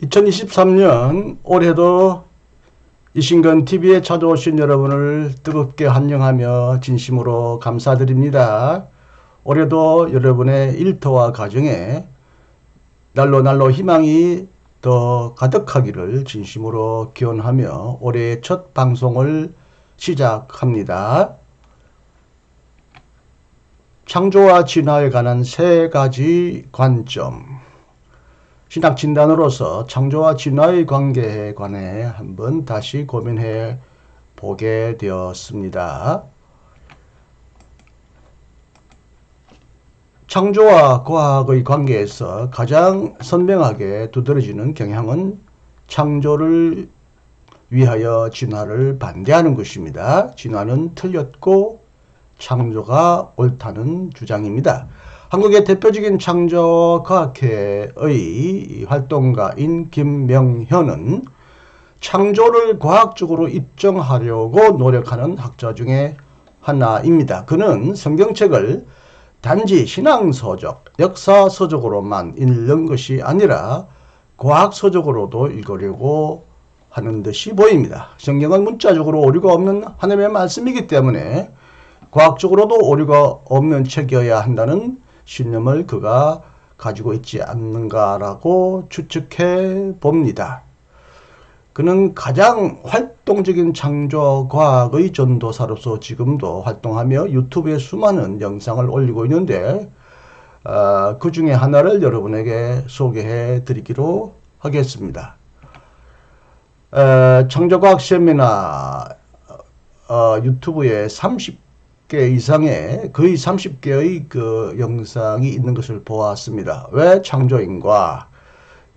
2023년 올해도 이신건TV에 찾아오신 여러분을 뜨겁게 환영하며 진심으로 감사드립니다. 올해도 여러분의 일터와 가정에 날로 희망이 더 가득하기를 진심으로 기원하며 올해의 첫 방송을 시작합니다. 창조와 진화에 관한 세 가지 관점, 신학 진단으로서 창조와 진화의 관계에 관해 한번 다시 고민해 보게 되었습니다. 창조와 과학의 관계에서 가장 선명하게 두드러지는 경향은 창조를 위하여 진화를 반대하는 것입니다. 진화는 틀렸고 창조가 옳다는 주장입니다. 한국의 대표적인 창조과학회의 활동가인 김명현은 창조를 과학적으로 입증하려고 노력하는 학자 중에 하나입니다. 그는 성경책을 단지 신앙서적, 역사서적으로만 읽는 것이 아니라 과학서적으로도 읽으려고 하는 듯이 보입니다. 성경은 문자적으로 오류가 없는 하나님의 말씀이기 때문에 과학적으로도 오류가 없는 책이어야 한다는 신념을 그가 가지고 있지 않는가라고 추측해 봅니다. 그는 가장 활동적인 창조과학의 전도사로서 지금도 활동하며 유튜브에 수많은 영상을 올리고 있는데 그 중에 하나를 여러분에게 소개해 드리기로 하겠습니다. 창조과학 세미나 유튜브에 30개 이상의 거의 30개의 그 영상이 있는 것을 보았습니다. 왜 창조인가?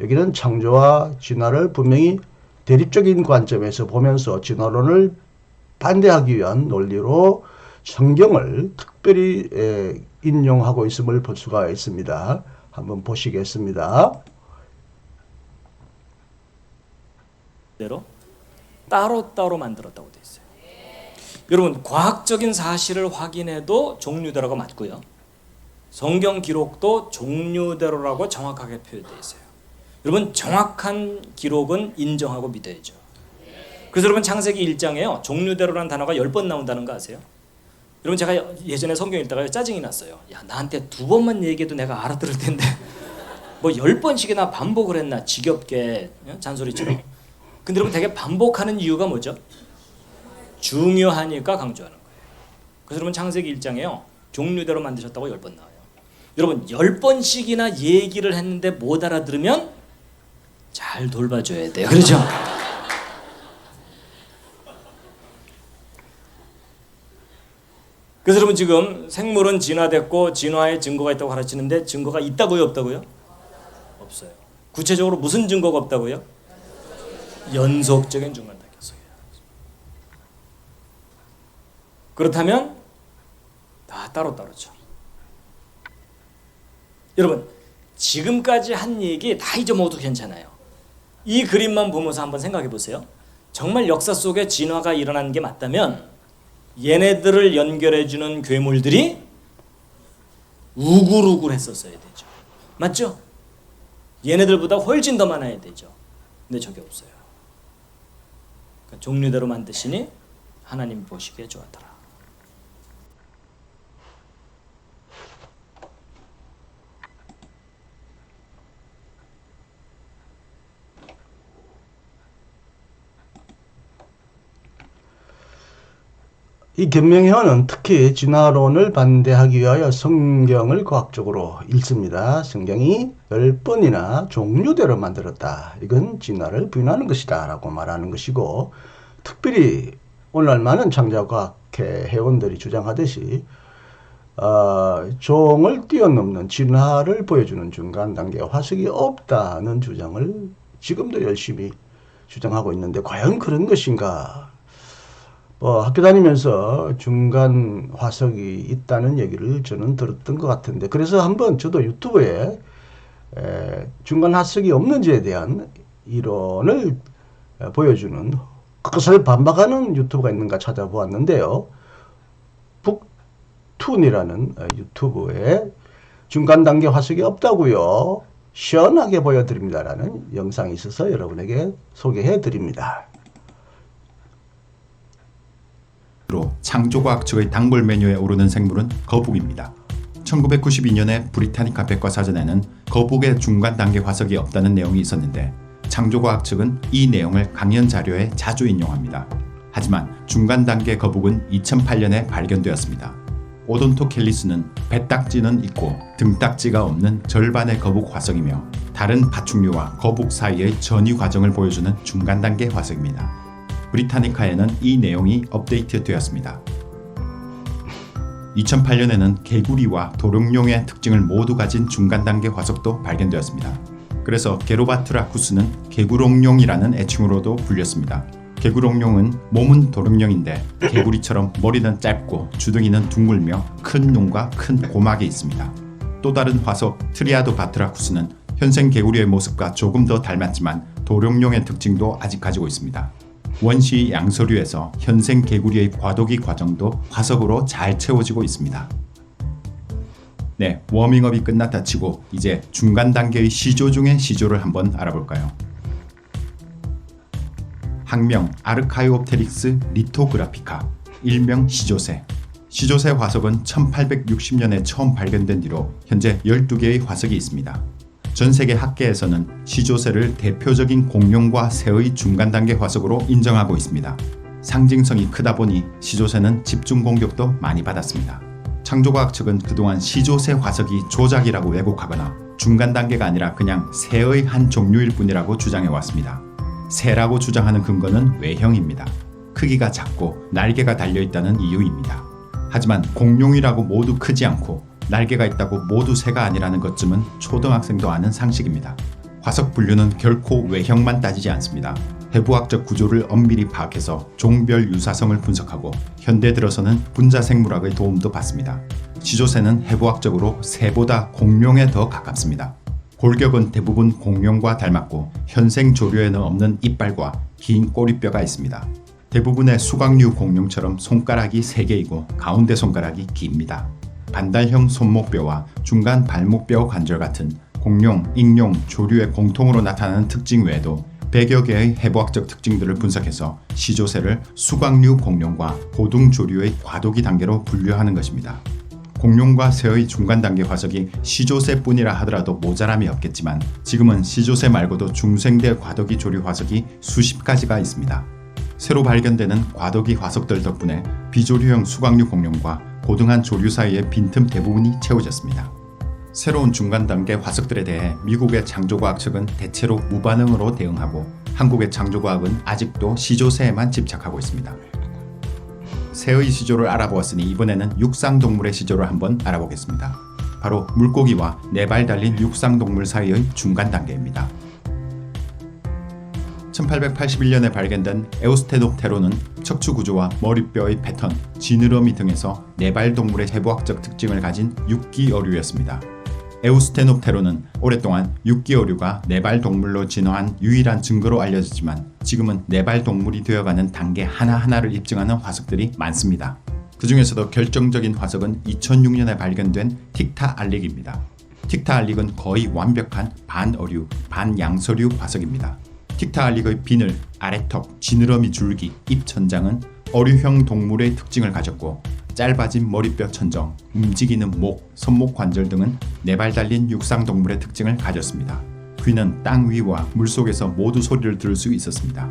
여기는 창조와 진화를 분명히 대립적인 관점에서 보면서 진화론을 반대하기 위한 논리로 성경을 특별히 인용하고 있음을 볼 수가 있습니다. 한번 보시겠습니다. 대로 따로따로 만들었다고 되어 있어요. 여러분, 과학적인 사실을 확인해도 종류대로가 맞고요. 성경 기록도 종류대로라고 정확하게 표현되어 있어요. 여러분, 정확한 기록은 인정하고 믿어야죠. 그래서 여러분, 창세기 1장에요. 종류대로라는 단어가 10번 나온다는 거 아세요? 여러분, 제가 예전에 성경 읽다가 짜증이 났어요. 야, 나한테 2번만 얘기해도 내가 알아들을 텐데 뭐 10번씩이나 반복을 했나, 지겹게 잔소리처럼. 근데 여러분, 되게 반복하는 이유가 뭐죠? 중요하니까 강조하는 거예요. 그래서 여러분, 창세기 1장에요. 종류대로 만드셨다고 10번 나와요. 여러분, 10번씩이나 얘기를 했는데 못 알아들으면 잘 돌봐줘야 돼요. 그렇죠? 그래서 여러분, 지금 생물은 진화됐고 진화의 증거가 있다고 가르치는데 증거가 있다고요, 없다고요? 없어요. 구체적으로 무슨 증거가 없다고요? 연속적인 중간 단계성이에요. 그렇다면 다 따로따로죠. 여러분, 지금까지 한 얘기 다 잊어먹어도 괜찮아요. 이 그림만 보면서 한번 생각해 보세요. 정말 역사 속에 진화가 일어난 게 맞다면 얘네들을 연결해주는 괴물들이 우글우글했었어야 되죠. 맞죠? 얘네들보다 훨씬 더 많아야 되죠. 근데 저게 없어요. 그러니까 종류대로 만드시니 하나님 보시기에 좋았더라. 이 김명현은 특히 진화론을 반대하기 위하여 성경을 과학적으로 읽습니다. 성경이 10번이나 종류대로 만들었다. 이건 진화를 부인하는 것이다 라고 말하는 것이고, 특별히 오늘날 많은 창조과학회 회원들이 주장하듯이 종을 뛰어넘는 진화를 보여주는 중간 단계 화석이 없다는 주장을 지금도 열심히 주장하고 있는데, 과연 그런 것인가? 학교 다니면서 중간 화석이 있다는 얘기를 저는 들었던 것 같은데, 그래서 한번 저도 유튜브에 중간 화석이 없는지에 대한 이론을 보여주는, 그것을 반박하는 유튜브가 있는가 찾아보았는데요. 북툰이라는 유튜브에 중간 단계 화석이 없다고요. 시원하게 보여드립니다라는 영상이 있어서 여러분에게 소개해 드립니다. 창조과학 측의 단골 메뉴에 오르는 생물은 거북입니다. 1992년에 브리타니카 백과사전에는 거북의 중간 단계 화석이 없다는 내용이 있었는데 창조과학 측은 이 내용을 강연 자료에 자주 인용합니다. 하지만 중간 단계 거북은 2008년에 발견되었습니다. 오돈토켈리스는 배딱지는 있고 등딱지가 없는 절반의 거북 화석이며 다른 파충류와 거북 사이의 전이 과정을 보여주는 중간 단계 화석입니다. 브리타니카에는 이 내용이 업데이트되었습니다. 2008년에는 개구리와 도룡뇽의 특징을 모두 가진 중간 단계 화석도 발견되었습니다. 그래서 게로바트라쿠스는 개구롱뇽이라는 애칭으로도 불렸습니다. 개구롱뇽은 몸은 도룡뇽인데 개구리처럼 머리는 짧고 주둥이는 둥글며 큰 눈과 큰 고막이 있습니다. 또 다른 화석 트리아도 바트라쿠스는 현생 개구리의 모습과 조금 더 닮았지만 도룡뇽의 특징도 아직 가지고 있습니다. 원시 양서류에서 현생 개구리의 과도기 과정도 화석으로 잘 채워지고 있습니다. 네, 워밍업이 끝났다 치고 이제 중간 단계의 시조 중의 시조를 한번 알아볼까요? 학명 아르카이옵테릭스 리토그라피카, 일명 시조새. 시조새 화석은 1860년에 처음 발견된 뒤로 현재 12개의 화석이 있습니다. 전 세계 학계에서는 시조새를 대표적인 공룡과 새의 중간 단계 화석으로 인정하고 있습니다. 상징성이 크다 보니 시조새는 집중 공격도 많이 받았습니다. 창조과학 측은 그동안 시조새 화석이 조작이라고 왜곡하거나 중간 단계가 아니라 그냥 새의 한 종류일 뿐이라고 주장해왔습니다. 새라고 주장하는 근거는 외형입니다. 크기가 작고 날개가 달려있다는 이유입니다. 하지만 공룡이라고 모두 크지 않고 날개가 있다고 모두 새가 아니라는 것쯤은 초등학생도 아는 상식입니다. 화석 분류는 결코 외형만 따지지 않습니다. 해부학적 구조를 엄밀히 파악해서 종별 유사성을 분석하고 현대 들어서는 분자 생물학의 도움도 받습니다. 시조새는 해부학적으로 새보다 공룡에 더 가깝습니다. 골격은 대부분 공룡과 닮았고 현생 조류에는 없는 이빨과 긴 꼬리뼈가 있습니다. 대부분의 수각류 공룡처럼 손가락이 3개이고 가운데 손가락이 깁니다. 반달형 손목뼈와 중간 발목뼈 관절 같은 공룡, 익룡, 조류의 공통으로 나타나는 특징 외에도 100여 개의 해부학적 특징들을 분석해서 시조새를 수각류 공룡과 고등 조류의 과도기 단계로 분류하는 것입니다. 공룡과 새의 중간 단계 화석이 시조새뿐이라 하더라도 모자람이 없겠지만 지금은 시조새 말고도 중생대 과도기 조류 화석이 수십 가지가 있습니다. 새로 발견되는 과도기 화석들 덕분에 비조류형 수각류 공룡과 고등한 조류 사이의 빈틈 대부분이 채워졌습니다. 새로운 중간 단계 화석들에 대해 미국의 창조과학 측은 대체로 무반응으로 대응하고 한국의 창조과학은 아직도 시조새에만 집착하고 있습니다. 새의 시조를 알아보았으니 이번에는 육상동물의 시조를 한번 알아보겠습니다. 바로 물고기와 4발 달린 육상동물 사이의 중간 단계입니다. 1881년에 발견된 에우스테놉테론은 척추 구조와 머리뼈의 패턴, 지느러미 등에서 4발 동물의 해부학적 특징을 가진 육기 어류였습니다. 에우스테놉테론은 오랫동안 육기 어류가 4발 동물로 진화한 유일한 증거로 알려졌지만 지금은 4발 동물이 되어가는 단계 하나하나를 입증하는 화석들이 많습니다. 그 중에서도 결정적인 화석은 2006년에 발견된 틱타알릭입니다. 틱타알릭은 거의 완벽한 반어류, 반양서류 화석입니다. 틱타알릭의 비늘, 아래턱, 지느러미 줄기, 입 천장은 어류형 동물의 특징을 가졌고 짧아진 머리뼈 천정, 움직이는 목, 손목 관절 등은 4발 달린 육상동물의 특징을 가졌습니다. 귀는 땅 위와 물속에서 모두 소리를 들을 수 있었습니다.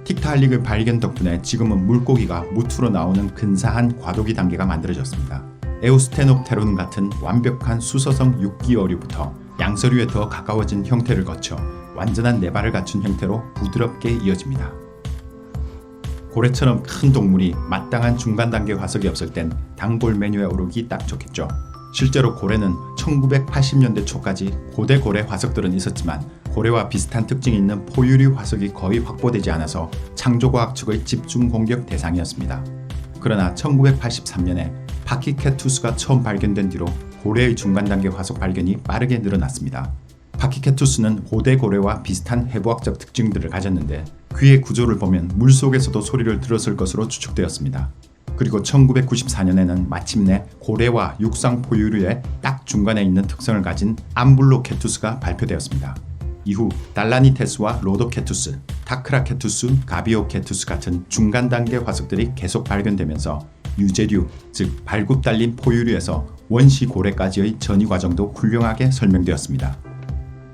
틱타알릭의 발견 덕분에 지금은 물고기가 무트로 나오는 근사한 과도기 단계가 만들어졌습니다. 에우스테놉테론 같은 완벽한 수서성 육기 어류부터 양서류에 더 가까워진 형태를 거쳐 완전한 4발을 갖춘 형태로 부드럽게 이어집니다. 고래처럼 큰 동물이 마땅한 중간 단계 화석이 없을 땐 단골 메뉴에 오르기 딱 좋겠죠. 실제로 고래는 1980년대 초까지 고대 고래 화석들은 있었지만 고래와 비슷한 특징이 있는 포유류 화석이 거의 확보되지 않아서 창조과학 측의 집중 공격 대상이었습니다. 그러나 1983년에 파키케투스가 처음 발견된 뒤로 고래의 중간 단계 화석 발견이 빠르게 늘어났습니다. 파키케투스는 고대 고래와 비슷한 해부학적 특징들을 가졌는데 귀의 구조를 보면 물속에서도 소리를 들었을 것으로 추측되었습니다. 그리고 1994년에는 마침내 고래와 육상 포유류의 딱 중간에 있는 특성을 가진 암블로케투스가 발표되었습니다. 이후 달라니테스와 로도케투스, 타크라케투스, 가비오케투스 같은 중간 단계 화석들이 계속 발견되면서 유재류, 즉 발굽 달린 포유류에서 원시 고래까지의 전이 과정도 훌륭하게 설명되었습니다.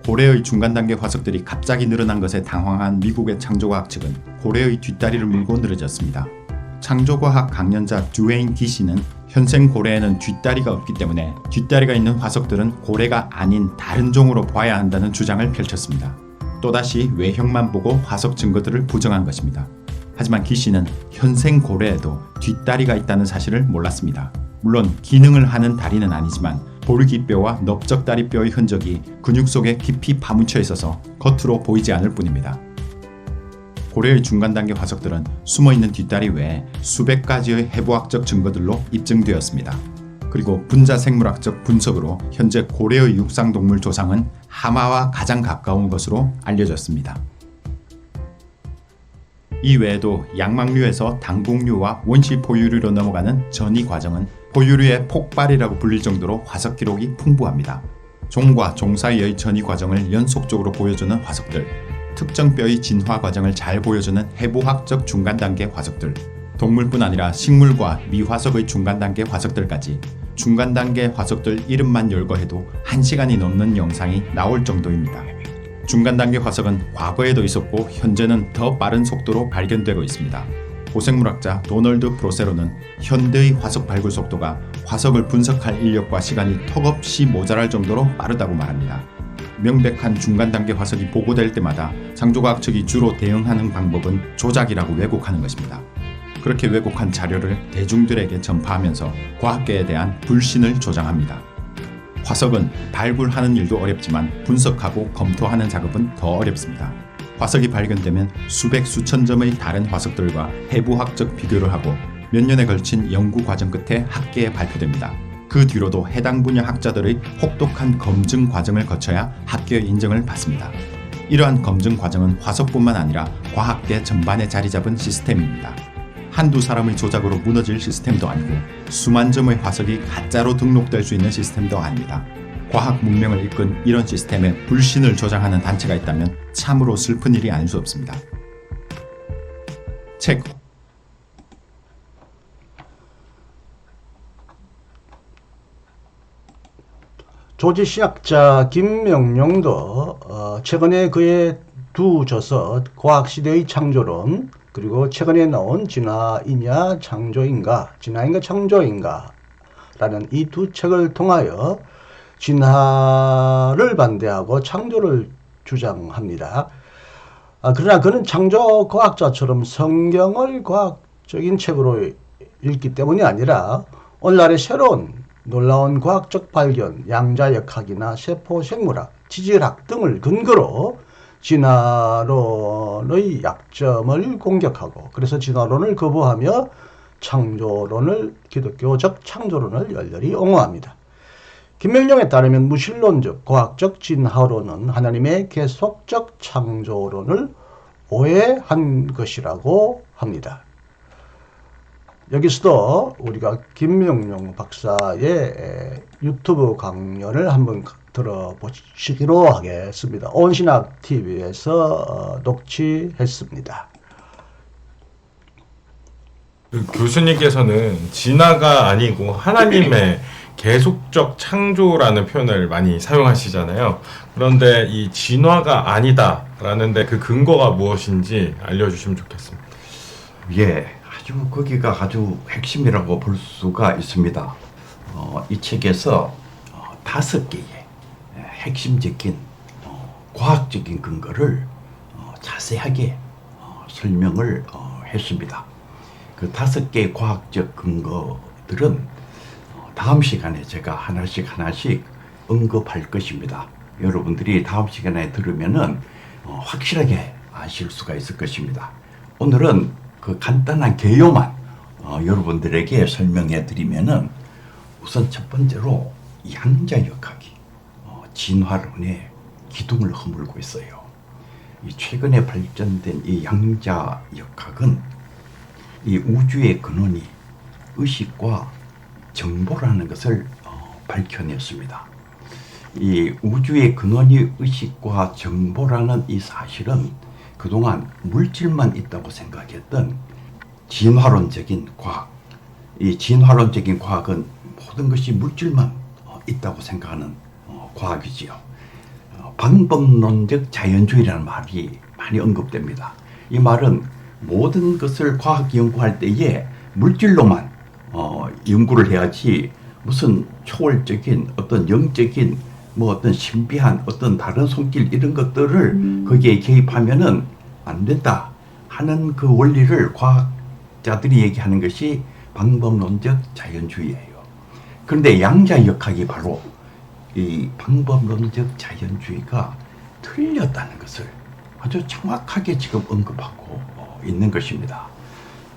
고래의 중간 단계 화석들이 갑자기 늘어난 것에 당황한 미국의 창조과학 측은 고래의 뒷다리를 물고 늘어졌습니다. 창조과학 강연자 듀웨인 기시는 현생 고래에는 뒷다리가 없기 때문에 뒷다리가 있는 화석들은 고래가 아닌 다른 종으로 봐야 한다는 주장을 펼쳤습니다. 또다시 외형만 보고 화석 증거들을 부정한 것입니다. 하지만 기시는 현생 고래에도 뒷다리가 있다는 사실을 몰랐습니다. 물론 기능을 하는 다리는 아니지만 볼기뼈와 넓적다리뼈의 흔적이 근육 속에 깊이 파묻혀 있어서 겉으로 보이지 않을 뿐입니다. 고래의 중간 단계 화석들은 숨어있는 뒷다리 외에 수백 가지의 해부학적 증거들로 입증되었습니다. 그리고 분자생물학적 분석으로 현재 고래의 육상동물 조상은 하마와 가장 가까운 것으로 알려졌습니다. 이 외에도 양막류에서 당국류와 원시 포유류로 넘어가는 전이 과정은 포유류의 폭발이라고 불릴 정도로 화석 기록이 풍부합니다. 종과 종 사이의 전이 과정을 연속적으로 보여주는 화석들, 특정 뼈의 진화 과정을 잘 보여주는 해부학적 중간 단계 화석들, 동물뿐 아니라 식물과 미화석의 중간 단계 화석들까지 중간 단계 화석들 이름만 열거해도 1시간이 넘는 영상이 나올 정도입니다. 중간 단계 화석은 과거에도 있었고 현재는 더 빠른 속도로 발견되고 있습니다. 고생물학자 도널드 프로세로는 현대의 화석 발굴 속도가 화석을 분석할 인력과 시간이 턱없이 모자랄 정도로 빠르다고 말합니다. 명백한 중간 단계 화석이 보고될 때마다 창조과학 측이 주로 대응하는 방법은 조작이라고 왜곡하는 것입니다. 그렇게 왜곡한 자료를 대중들에게 전파하면서 과학계에 대한 불신을 조장합니다. 화석은 발굴하는 일도 어렵지만 분석하고 검토하는 작업은 더 어렵습니다. 화석이 발견되면 수백 수천 점의 다른 화석들과 해부학적 비교를 하고 몇 년에 걸친 연구 과정 끝에 학계에 발표됩니다. 그 뒤로도 해당 분야 학자들의 혹독한 검증 과정을 거쳐야 학계의 인정을 받습니다. 이러한 검증 과정은 화석뿐만 아니라 과학계 전반에 자리 잡은 시스템입니다. 한두 사람의 조작으로 무너질 시스템도 아니고 수만 점의 화석이 가짜로 등록될 수 있는 시스템도 아닙니다. 과학 문명을 이끈 이런 시스템에 불신을 조장하는 단체가 있다면 참으로 슬픈 일이 아닐 수 없습니다. 책 조지신학자 김명룡도 최근에 그의 두 저서 과학시대의 창조론 그리고 최근에 나온 진화이냐 창조인가 진화인가 창조인가 라는 이 두 책을 통하여 진화를 반대하고 창조를 주장합니다. 그러나 그는 창조과학자처럼 성경을 과학적인 책으로 읽기 때문이 아니라 오늘날의 새로운 놀라운 과학적 발견, 양자역학이나 세포생물학, 지질학 등을 근거로 진화론의 약점을 공격하고 그래서 진화론을 거부하며 창조론을 기독교적 창조론을 열렬히 옹호합니다. 김명룡에 따르면 무신론적 과학적 진화론은 하나님의 계속적 창조론을 오해한 것이라고 합니다. 여기서도 우리가 김명룡 박사의 유튜브 강연을 한번 들어보시기로 하겠습니다. 온신학TV에서 녹취했습니다. 교수님께서는 진화가 아니고 하나님의 계속적 창조라는 표현을 많이 사용하시잖아요. 그런데 이 진화가 아니다라는데 그 근거가 무엇인지 알려주시면 좋겠습니다. 예, 거기가 아주 핵심이라고 볼 수가 있습니다. 이 책에서 5개의 핵심적인 과학적인 근거를 자세하게 설명을 했습니다. 그 5개의 과학적 근거들은 다음 시간에 제가 하나씩 언급할 것입니다. 여러분들이 다음 시간에 들으면은 확실하게 아실 수가 있을 것입니다. 오늘은 그 간단한 개요만 여러분들에게 설명해 드리면은 우선 첫 번째로 양자역학이 진화론의 기둥을 허물고 있어요. 이 최근에 발전된 이 양자역학은 이 우주의 근원이 의식과 정보라는 것을 밝혀냈습니다. 이 우주의 근원이 의식과 정보라는 이 사실은 그동안 물질만 있다고 생각했던 진화론적인 과학, 이 진화론적인 과학은 모든 것이 물질만 있다고 생각하는 과학이지요. 방법론적 자연주의라는 말이 많이 언급됩니다. 이 말은 모든 것을 과학 연구할 때에 물질로만 연구를 해야지 무슨 초월적인 어떤 영적인 뭐 어떤 신비한 어떤 다른 손길 이런 것들을 거기에 개입하면은 안 된다 하는 그 원리를 과학자들이 얘기하는 것이 방법론적 자연주의예요. 그런데 양자역학이 바로 이 방법론적 자연주의가 틀렸다는 것을 아주 정확하게 지금 언급하고 있는 것입니다.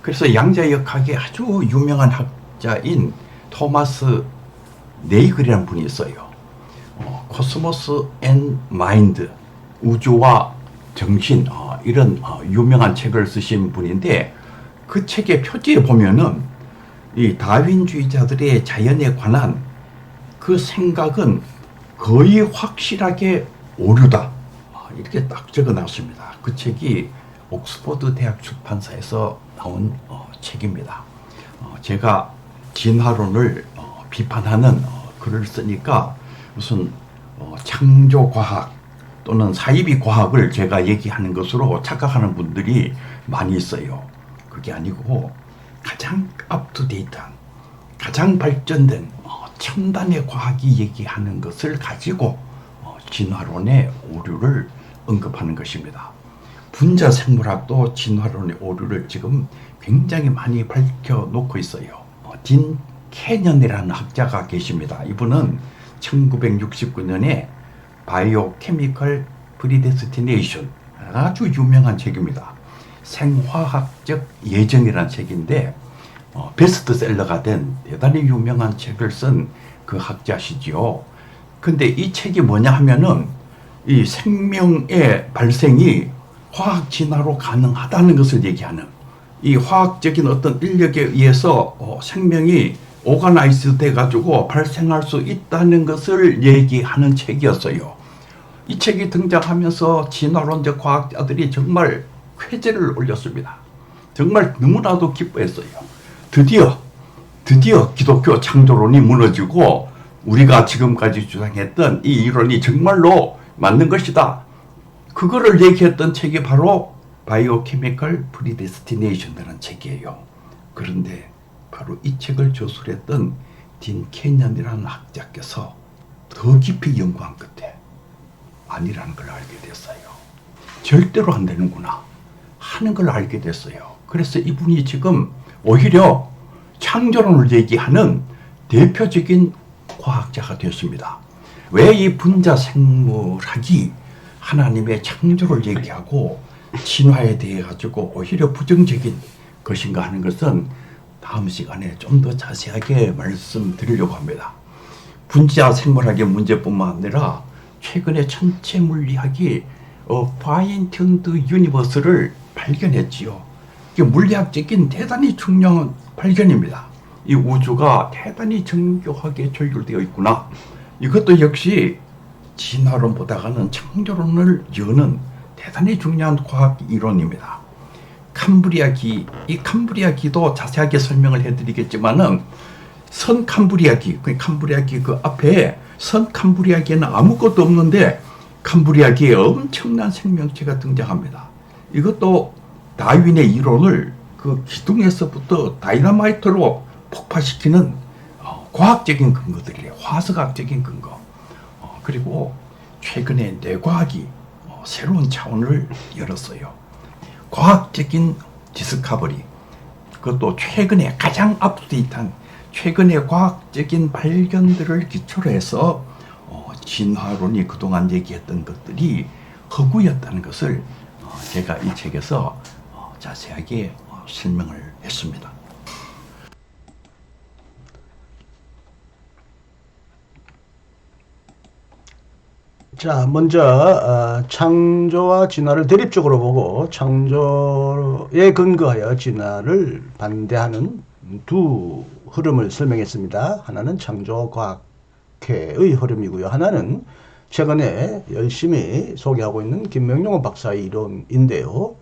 그래서 양자역학의 아주 유명한 학자인 토마스 네이글이라는 분이 있어요. 코스모스 앤 마인드, 우주와 정신, 이런 유명한 책을 쓰신 분인데 그 책의 표지에 보면은 이 다윈주의자들의 자연에 관한 그 생각은 거의 확실하게 오류다, 이렇게 딱 적어놨습니다. 그 책이 옥스퍼드 대학 출판사에서 나온 책입니다. 제가 진화론을 비판하는 글을 쓰니까 무슨 창조과학 또는 사이비 과학을 제가 얘기하는 것으로 착각하는 분들이 많이 있어요. 그게 아니고 가장 업투데이트한, 가장 발전된 첨단의 과학이 얘기하는 것을 가지고 진화론의 오류를 언급하는 것입니다. 분자 생물학도 진화론의 오류를 지금 굉장히 많이 밝혀놓고 있어요. 딘 캐년이라는 학자가 계십니다. 이분은 1969년에 바이오케미컬 프리데스티네이션, 아주 유명한 책입니다. 생화학적 예정이라는 책인데 베스트셀러가 된 대단히 유명한 책을 쓴 그 학자시지요. 근데 이 책이 뭐냐 하면은 이 생명의 발생이 화학 진화로 가능하다는 것을 얘기하는, 이 화학적인 어떤 인력에 의해서 생명이 오가나이즈 돼가지고 발생할 수 있다는 것을 얘기하는 책이었어요. 이 책이 등장하면서 진화론적 과학자들이 정말 회제를 올렸습니다. 정말 너무나도 기뻐했어요. 드디어 기독교 창조론이 무너지고 우리가 지금까지 주장했던 이 이론이 정말로 맞는 것이다. 그거를 얘기했던 책이 바로 바이오케미컬 프리데스티네이션이라는 책이에요. 그런데 바로 이 책을 저술했던 딘 캐년이라는 학자께서 더 깊이 연구한 끝에 아니라는 걸 알게 됐어요. 절대로 안 되는구나 하는 걸 알게 됐어요. 그래서 이분이 지금 오히려 창조론을 얘기하는 대표적인 과학자가 되었습니다. 왜 이 분자 생물학이 하나님의 창조를 얘기하고 진화에 대해 가지고 오히려 부정적인 것인가 하는 것은 다음 시간에 좀 더 자세하게 말씀드리려고 합니다. 분자 생물학의 문제뿐만 아니라 최근에 천체 물리학이 파인튠드 유니버스를 발견했지요. 이게 물리학적인 대단히 중요한 발견입니다. 이 우주가 대단히 정교하게 조율되어 있구나. 이것도 역시 진화론보다는 창조론을 여는 대단히 중요한 과학 이론입니다. 캄브리아기, 이 캄브리아기도 자세하게 설명을 해드리겠지만은 선 캄브리아기, 캄브리아기 그 앞에 선 캄브리아기에는 아무것도 없는데 캄브리아기에 엄청난 생명체가 등장합니다. 이것도 다윈의 이론을 그 기둥에서부터 다이너마이트로 폭파시키는 과학적인 근거들이에요. 화석학적인 근거. 그리고 최근에 뇌과학이 새로운 차원을 열었어요. 과학적인 디스커버리, 그것도 최근에 가장 업데이트한 최근의 과학적인 발견들을 기초로 해서 진화론이 그동안 얘기했던 것들이 허구였다는 것을 제가 이 책에서 자세하게 설명을 했습니다. 자, 먼저 창조와 진화를 대립적으로 보고 창조에 근거하여 진화를 반대하는 두 흐름을 설명했습니다. 하나는 창조과학회의 흐름이고요. 하나는 최근에 열심히 소개하고 있는 김명룡 박사의 이론인데요.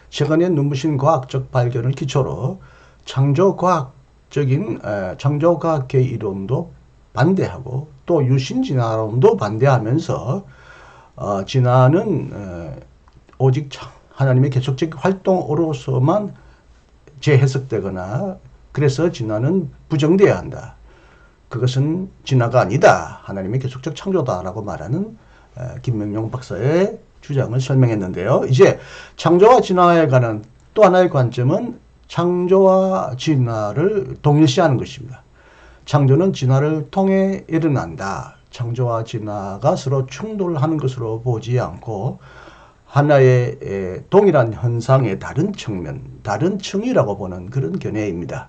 최근에 눈부신 과학적 발견을 기초로 창조과학계의 이론도 반대하고 또 유신진화론도 반대하면서 진화는 오직 하나님의 계속적 활동으로서만 재해석되거나 그래서 진화는 부정되어야 한다. 그것은 진화가 아니다. 하나님의 계속적 창조다라고 말하는 김명룡 박사의 주장을 설명했는데요. 이제 창조와 진화에 관한 또 하나의 관점은 창조와 진화를 동일시하는 것입니다. 창조는 진화를 통해 일어난다. 창조와 진화가 서로 충돌하는 것으로 보지 않고 하나의 동일한 현상의 다른 측면, 다른 층이라고 보는 그런 견해입니다.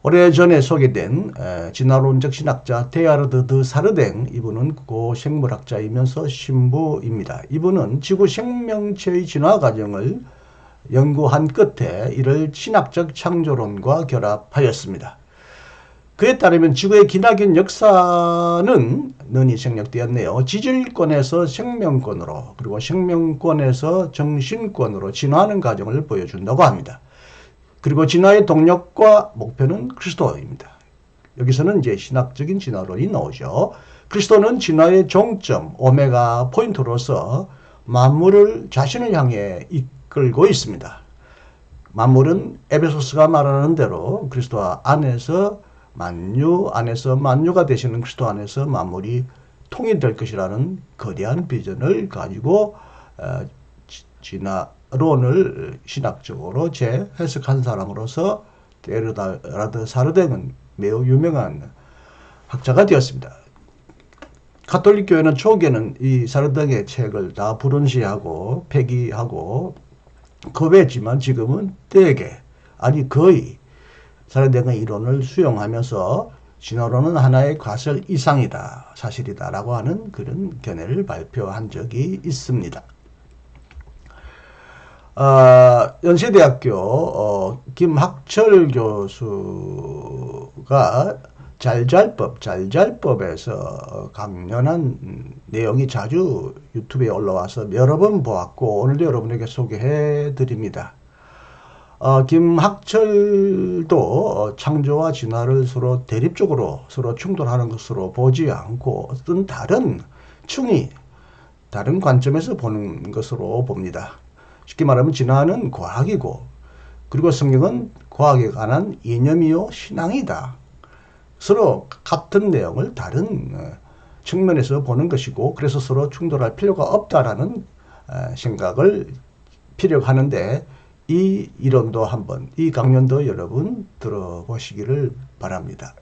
오래전에 소개된 진화론적 신학자 테일하르드 드 사르댕, 이분은 고생물학자이면서 신부입니다. 이분은 지구 생명체의 진화 과정을 연구한 끝에 이를 신학적 창조론과 결합하였습니다. 그에 따르면 지구의 기나긴 역사는 능히 생략되었네요. 지질권에서 생명권으로 그리고 생명권에서 정신권으로 진화하는 과정을 보여준다고 합니다. 그리고 진화의 동력과 목표는 그리스도입니다. 여기서는 이제 신학적인 진화론이 나오죠. 그리스도는 진화의 종점, 오메가 포인트로서 만물을 자신을 향해 이끌고 있습니다. 만물은 에베소스가 말하는 대로 그리스도 안에서 만유가 되시는 그리스도 안에서 만물이 통일될 것이라는 거대한 비전을 가지고 진화론을 신학적으로 재해석한 사람으로서 테일하르드 사르댕은 매우 유명한 학자가 되었습니다. 가톨릭 교회는 초기에는 이 사르댕의 책을 다 불온시하고 폐기하고 거부했지만 지금은 대개 아니 거의 사르댕의 이론을 수용하면서 진화론은 하나의 과설 이상이다, 사실이다 라고 하는 그런 견해를 발표한 적이 있습니다. 연세대학교 김학철 교수가 잘잘법에서 강연한 내용이 자주 유튜브에 올라와서 여러 번 보았고 오늘도 여러분에게 소개해 드립니다. 김학철도 창조와 진화를 서로 대립적으로 서로 충돌하는 것으로 보지 않고 어떤 다른 층이 다른 관점에서 보는 것으로 봅니다. 쉽게 말하면 진화는 과학이고 그리고 성경은 과학에 관한 이념이요 신앙이다. 서로 같은 내용을 다른 측면에서 보는 것이고 그래서 서로 충돌할 필요가 없다라는 생각을 필요로 하는데 이 이론도 한번 이 강연도 여러분 들어보시기를 바랍니다.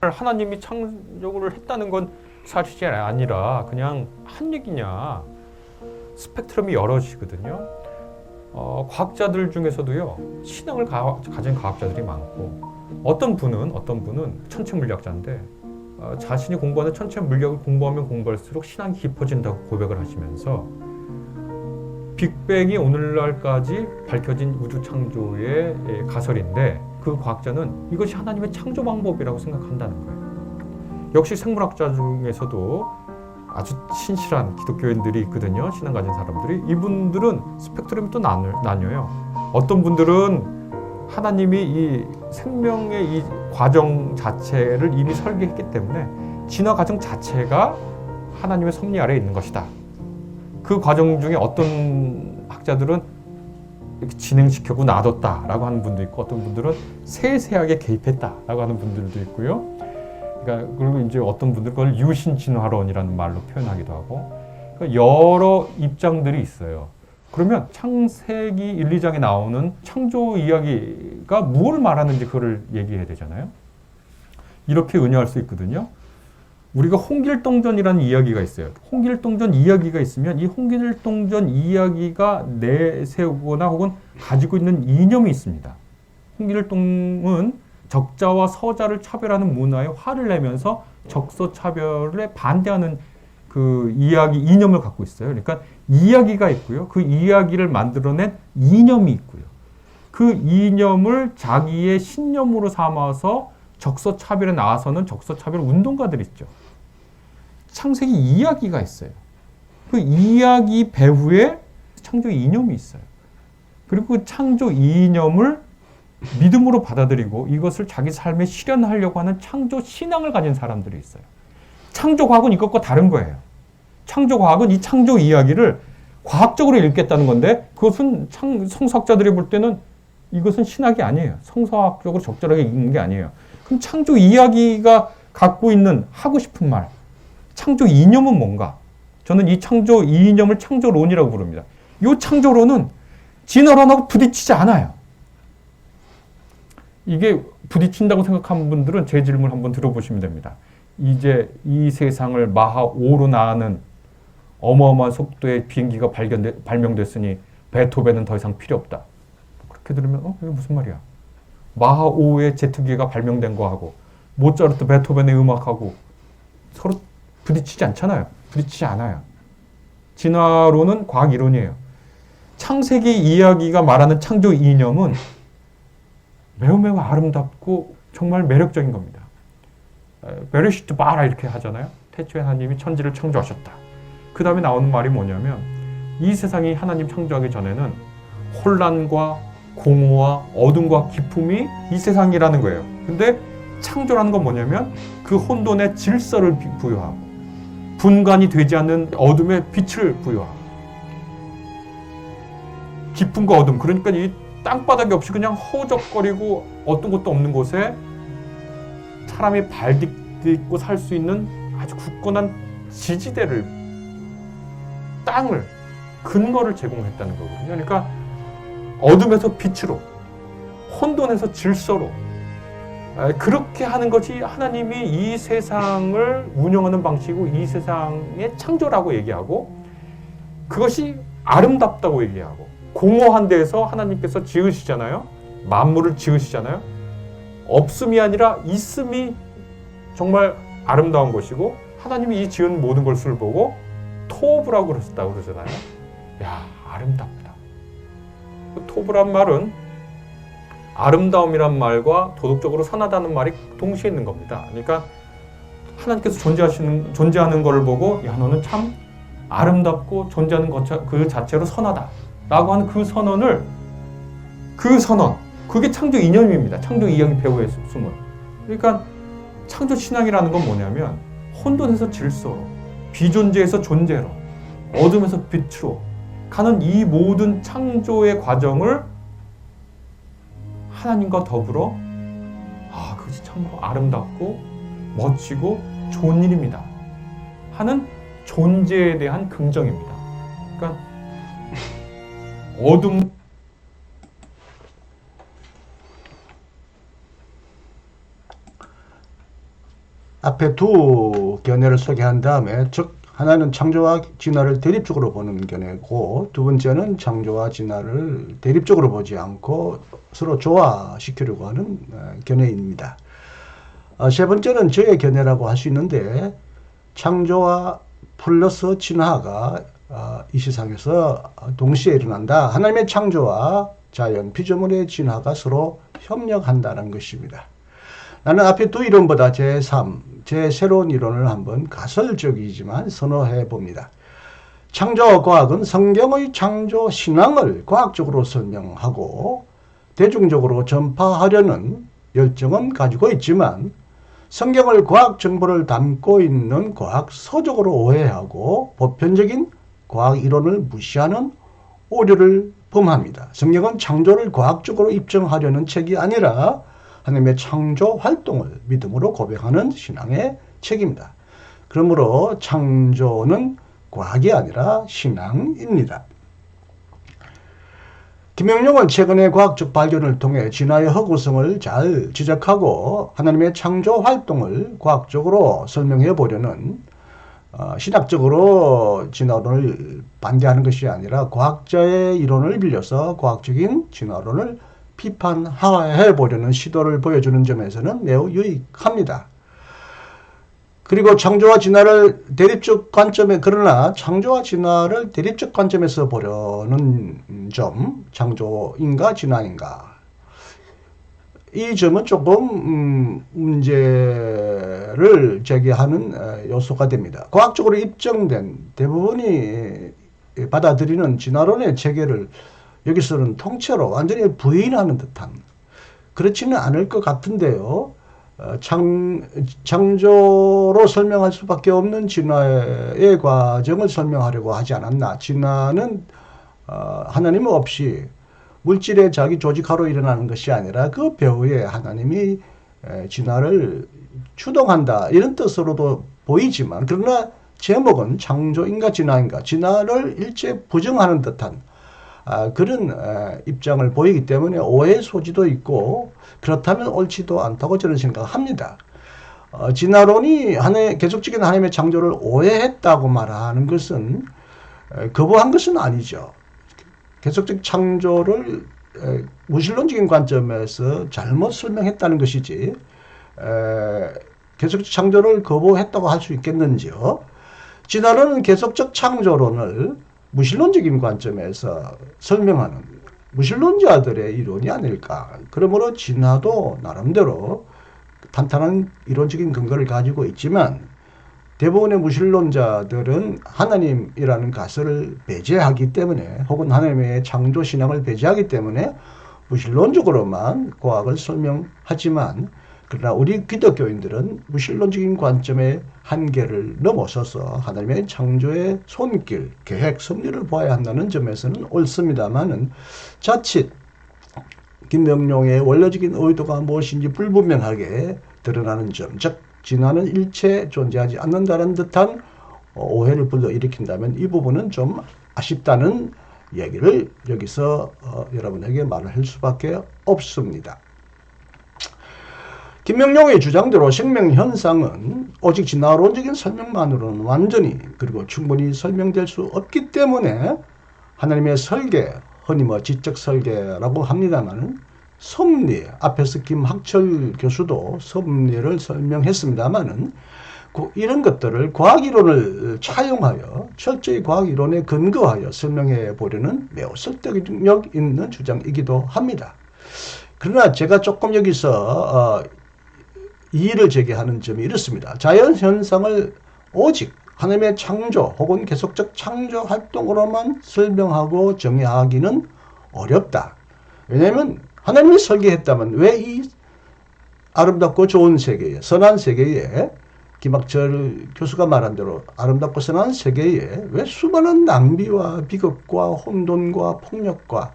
하나님이 창조를 했다는 건 사실이 아니라 그냥 한 얘기냐. 스펙트럼이 여럿이거든요. 과학자들 중에서도요 신앙을 가진 과학자들이 많고 어떤 분은 천체 물리학자인데 자신이 공부하는 천체 물리학을 공부하면 공부할수록 신앙이 깊어진다고 고백을 하시면서 빅뱅이 오늘날까지 밝혀진 우주 창조의 가설인데 그 과학자는 이것이 하나님의 창조 방법이라고 생각한다는 거예요. 역시 생물학자 중에서도 아주 신실한 기독교인들이 있거든요. 신앙 가진 사람들이. 이분들은 스펙트럼이 또 나뉘어요. 어떤 분들은 하나님이 이 생명의 이 과정 자체를 이미 설계했기 때문에 진화 과정 자체가 하나님의 섭리 아래에 있는 것이다. 그 과정 중에 어떤 학자들은 이렇게 진행시켜고 놔뒀다라고 하는 분도 있고 어떤 분들은 세세하게 개입했다라고 하는 분들도 있고요. 그러니까 그리고 이제 어떤 분들은 그걸 유신진화론이라는 말로 표현하기도 하고 그러니까 여러 입장들이 있어요. 그러면 창세기 1, 2장에 나오는 창조 이야기가 무엇을 말하는지 그걸 얘기해야 되잖아요. 이렇게 은유할 수 있거든요. 우리가 홍길동전이라는 이야기가 있어요. 홍길동전 이야기가 있으면 이 홍길동전 이야기가 내세우거나 혹은 가지고 있는 이념이 있습니다. 홍길동은 적자와 서자를 차별하는 문화에 화를 내면서 적서 차별에 반대하는 그 이야기, 이념을 갖고 있어요. 그러니까 이야기가 있고요. 그 이야기를 만들어낸 이념이 있고요. 그 이념을 자기의 신념으로 삼아서 적서차별에 나와서는 적서차별 운동가들 있죠. 창세기 이야기가 있어요. 그 이야기 배후에 창조 이념이 있어요. 그리고 그 창조 이념을 믿음으로 받아들이고 이것을 자기 삶에 실현하려고 하는 창조 신앙을 가진 사람들이 있어요. 창조 과학은 이것과 다른 거예요. 창조 과학은 이 창조 이야기를 과학적으로 읽겠다는 건데 그것은 성서학자들이 볼 때는 이것은 신학이 아니에요. 성서학적으로 적절하게 읽는 게 아니에요. 그럼 창조 이야기가 갖고 있는 하고 싶은 말, 창조 이념은 뭔가? 저는 이 창조 이념을 창조론이라고 부릅니다. 이 창조론은 진화론하고 부딪히지 않아요. 이게 부딪힌다고 생각하는 분들은 제 질문 한번 들어보시면 됩니다. 이제 이 세상을 마하 5로 나가는 어마어마한 속도의 비행기가 발명됐으니 베토벤은 더 이상 필요 없다. 그렇게 들으면 이게 무슨 말이야? 마하 5의 제트기가 발명된 거하고 모차르트, 베토벤의 음악하고 서로 부딪히지 않잖아요. 부딪히지 않아요. 진화론은 과학 이론이에요. 창세기 이야기가 말하는 창조 이념은 매우 매우 아름답고 정말 매력적인 겁니다. 베레시트 바라 이렇게 하잖아요. 태초에 하나님이 천지를 창조하셨다. 그 다음에 나오는 말이 뭐냐면 이 세상이 하나님 창조하기 전에는 혼란과 공허와 어둠과 기품이 이 세상이라는 거예요. 근데 창조라는 건 뭐냐면 그 혼돈에 질서를 부여하고 분간이 되지 않는 어둠에 빛을 부여하고 깊음과 어둠, 그러니까 이 땅바닥이 없이 그냥 허우적거리고 어떤 것도 없는 곳에 사람이 발 딛고 살 수 있는 아주 굳건한 지지대를, 땅을, 근거를 제공했다는 거거든요. 그러니까 어둠에서 빛으로, 혼돈에서 질서로, 그렇게 하는 것이 하나님이 이 세상을 운영하는 방식이고 이 세상의 창조라고 얘기하고 그것이 아름답다고 얘기하고 공허한 데에서 하나님께서 지으시잖아요. 만물을 지으시잖아요. 없음이 아니라 있음이 정말 아름다운 것이고 하나님이 이 지은 모든 것을 보고 토브라고 그러셨다고 그러잖아요. 야, 아름답다. 토브란 말은 아름다움이란 말과 도덕적으로 선하다는 말이 동시에 있는 겁니다. 그러니까 하나님께서 존재하는 것을 보고 야, 너는 참 아름답고 존재하는 것 그 자체로 선하다 라고 하는 그 선언을, 그 선언, 그게 창조 이념입니다. 창조 이야기 배후에 숨은. 그러니까 창조 신앙이라는 건 뭐냐면 혼돈에서 질서로, 비존재에서 존재로, 어둠에서 빛으로 가는 이 모든 창조의 과정을 하나님과 더불어 그것이 참 아름답고 멋지고 좋은 일입니다 하는 존재에 대한 긍정입니다. 그러니까 어둠, 앞에 두 견해를 소개한 다음에, 즉 하나는 창조와 진화를 대립적으로 보는 견해고 두 번째는 창조와 진화를 대립적으로 보지 않고 서로 조화시키려고 하는 견해입니다. 세 번째는 저의 견해라고 할 수 있는데, 창조와 플러스 진화가 이 세상에서 동시에 일어난다. 하나님의 창조와 자연, 피조물의 진화가 서로 협력한다는 것입니다. 나는 앞에 두 이론보다 제3, 제 새로운 이론을 한번 가설적이지만 선호해 봅니다. 창조 과학은 성경의 창조 신앙을 과학적으로 설명하고 대중적으로 전파하려는 열정은 가지고 있지만 성경을 과학 정보를 담고 있는 과학 서적으로 오해하고 보편적인 과학 이론을 무시하는 오류를 범합니다. 성경은 창조를 과학적으로 입증하려는 책이 아니라 하나님의 창조 활동을 믿음으로 고백하는 신앙의 책입니다. 그러므로 창조는 과학이 아니라 신앙입니다. 김영룡은 최근의 과학적 발견을 통해 진화의 허구성을 잘 지적하고 하나님의 창조 활동을 과학적으로 설명해 보려는 신학적으로 진화론을 반대하는 것이 아니라 과학자의 이론을 빌려서 과학적인 진화론을 비판해 보려는 시도를 보여주는 점에서는 매우 유익합니다. 그리고 창조와 진화를 대립적 관점에, 그러나 창조와 진화를 대립적 관점에서 보려는 점, 창조인가 진화인가, 이 점은 조금 문제를 제기하는 요소가 됩니다. 과학적으로 입증된 대부분이 받아들이는 진화론의 체계를 여기서는 통째로 완전히 부인하는 듯한, 그렇지는 않을 것 같은데요. 창조로 설명할 수밖에 없는 진화의 과정을 설명하려고 하지 않았나. 진화는 하나님 없이 물질의 자기 조직화로 일어나는 것이 아니라 그 배후에 하나님이 진화를 추동한다, 이런 뜻으로도 보이지만, 그러나 제목은 창조인가 진화인가, 진화를 일체 부정하는 듯한 그런 입장을 보이기 때문에 오해의 소지도 있고, 그렇다면 옳지도 않다고 저는 생각합니다. 진화론이 계속적인 하나님의 창조를 오해했다고 말하는 것은 거부한 것은 아니죠. 계속적 창조를 무신론적인 관점에서 잘못 설명했다는 것이지, 계속적 창조를 거부했다고 할 수 있겠는지요. 진화론은 계속적 창조론을 무신론적인 관점에서 설명하는 무신론자들의 이론이 아닐까. 그러므로 진화도 나름대로 탄탄한 이론적인 근거를 가지고 있지만, 대부분의 무신론자들은 하나님이라는 가설을 배제하기 때문에, 혹은 하나님의 창조 신앙을 배제하기 때문에 무신론적으로만 과학을 설명하지만, 그러나 우리 기독교인들은 무신론적인 관점의 한계를 넘어서서 하나님의 창조의 손길, 계획, 섭리를 보아야 한다는 점에서는 옳습니다만은, 자칫 김명룡의 원래적인 의도가 무엇인지 불분명하게 드러나는 점, 즉 진화는 일체 존재하지 않는다는 듯한 오해를 불러일으킨다면 이 부분은 좀 아쉽다는 얘기를 여기서 여러분에게 말을 할 수밖에 없습니다. 김명룡의 주장대로 생명현상은 오직 진화론적인 설명만으로는 완전히, 그리고 충분히 설명될 수 없기 때문에 하나님의 설계, 흔히 지적 설계라고 합니다만, 섭리, 앞에서 김학철 교수도 섭리를 설명했습니다만은, 이런 것들을 과학이론을 차용하여 철저히 과학이론에 근거하여 설명해 보려는 매우 설득력 있는 주장이기도 합니다. 그러나 제가 조금 여기서 이의를 제기하는 점이 이렇습니다. 자연현상을 오직 하나님의 창조 혹은 계속적 창조 활동으로만 설명하고 정의하기는 어렵다. 왜냐하면 하나님이 설계했다면 왜 이 아름답고 좋은 세계에, 선한 세계에, 김학철 교수가 말한 대로 아름답고 선한 세계에 왜 수많은 낭비와 비극과 혼돈과 폭력과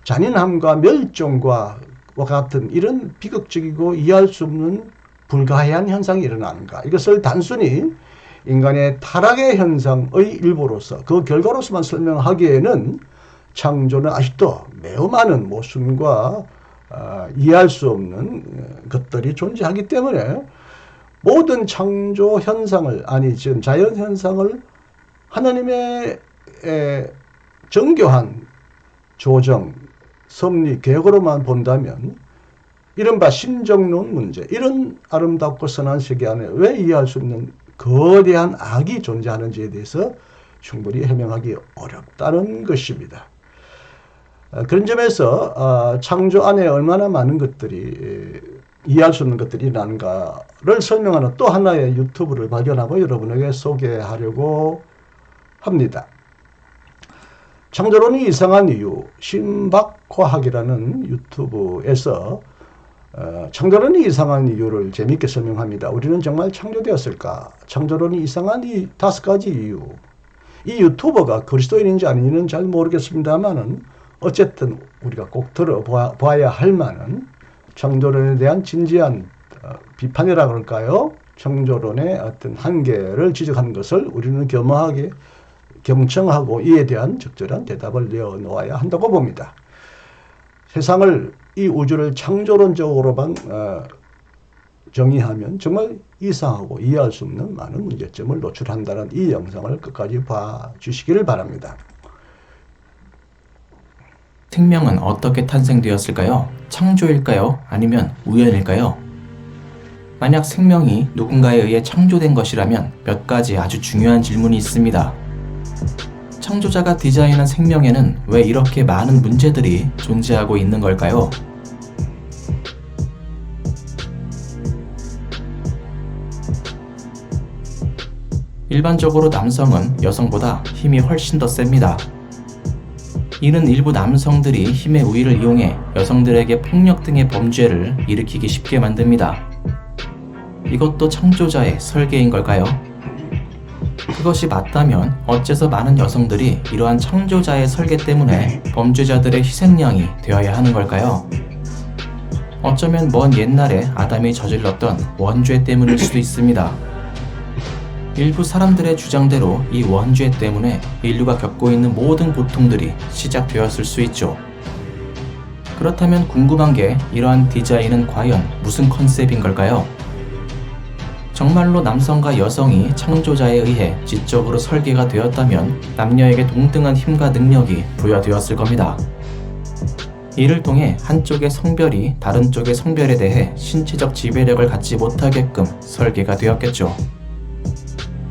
잔인함과 멸종과 같은 이런 비극적이고 이해할 수 없는 불가해한 현상이 일어나는가. 이것을 단순히 인간의 타락의 현상의 일부로서, 그 결과로서만 설명하기에는 창조는 아직도 매우 많은 모순과 이해할 수 없는 것들이 존재하기 때문에 모든 창조 현상을, 지금 자연 현상을 하나님의 정교한 조정, 섭리, 계획으로만 본다면 이른바 신정론 문제, 이런 아름답고 선한 세계 안에 왜 이해할 수 없는 거대한 악이 존재하는지에 대해서 충분히 해명하기 어렵다는 것입니다. 그런 점에서 창조 안에 얼마나 많은 것들이 이해할 수 없는 것들이 일어나는가를 설명하는 또 하나의 유튜브를 발견하고 여러분에게 소개하려고 합니다. 창조론이 이상한 이유, 신박과학이라는 유튜브에서 창조론이 이상한 이유를 재미있게 설명합니다. 우리는 정말 창조되었을까? 창조론이 이상한 이 5가지 이유. 이 유튜버가 그리스도인인지 아닌지는 잘 모르겠습니다만은 어쨌든 우리가 꼭 들어봐야 할 만한 창조론에 대한 진지한 비판이라 그럴까요? 창조론의 어떤 한계를 지적하는 것을 우리는 겸허하게 경청하고 이에 대한 적절한 대답을 내어놓아야 한다고 봅니다. 세상을, 이 우주를 창조론적으로만 정의하면 정말 이상하고 이해할 수 없는 많은 문제점을 노출한다는 이 영상을 끝까지 봐주시기를 바랍니다. 생명은 어떻게 탄생되었을까요? 창조일까요? 아니면 우연일까요? 만약 생명이 누군가에 의해 창조된 것이라면 몇 가지 아주 중요한 질문이 있습니다. 창조자가 디자인한 생명에는 왜 이렇게 많은 문제들이 존재하고 있는 걸까요? 일반적으로 남성은 여성보다 힘이 훨씬 더 셉니다. 이는 일부 남성들이 힘의 우위를 이용해 여성들에게 폭력 등의 범죄를 일으키기 쉽게 만듭니다. 이것도 창조자의 설계인 걸까요? 그것이 맞다면 어째서 많은 여성들이 이러한 창조자의 설계 때문에 범죄자들의 희생양이 되어야 하는 걸까요? 어쩌면 먼 옛날에 아담이 저질렀던 원죄 때문일 수도 있습니다. 일부 사람들의 주장대로 이 원죄 때문에 인류가 겪고 있는 모든 고통들이 시작되었을 수 있죠. 그렇다면 궁금한 게 이러한 디자인은 과연 무슨 컨셉인 걸까요? 정말로 남성과 여성이 창조자에 의해 지적으로 설계가 되었다면 남녀에게 동등한 힘과 능력이 부여되었을 겁니다. 이를 통해 한쪽의 성별이 다른 쪽의 성별에 대해 신체적 지배력을 갖지 못하게끔 설계가 되었겠죠.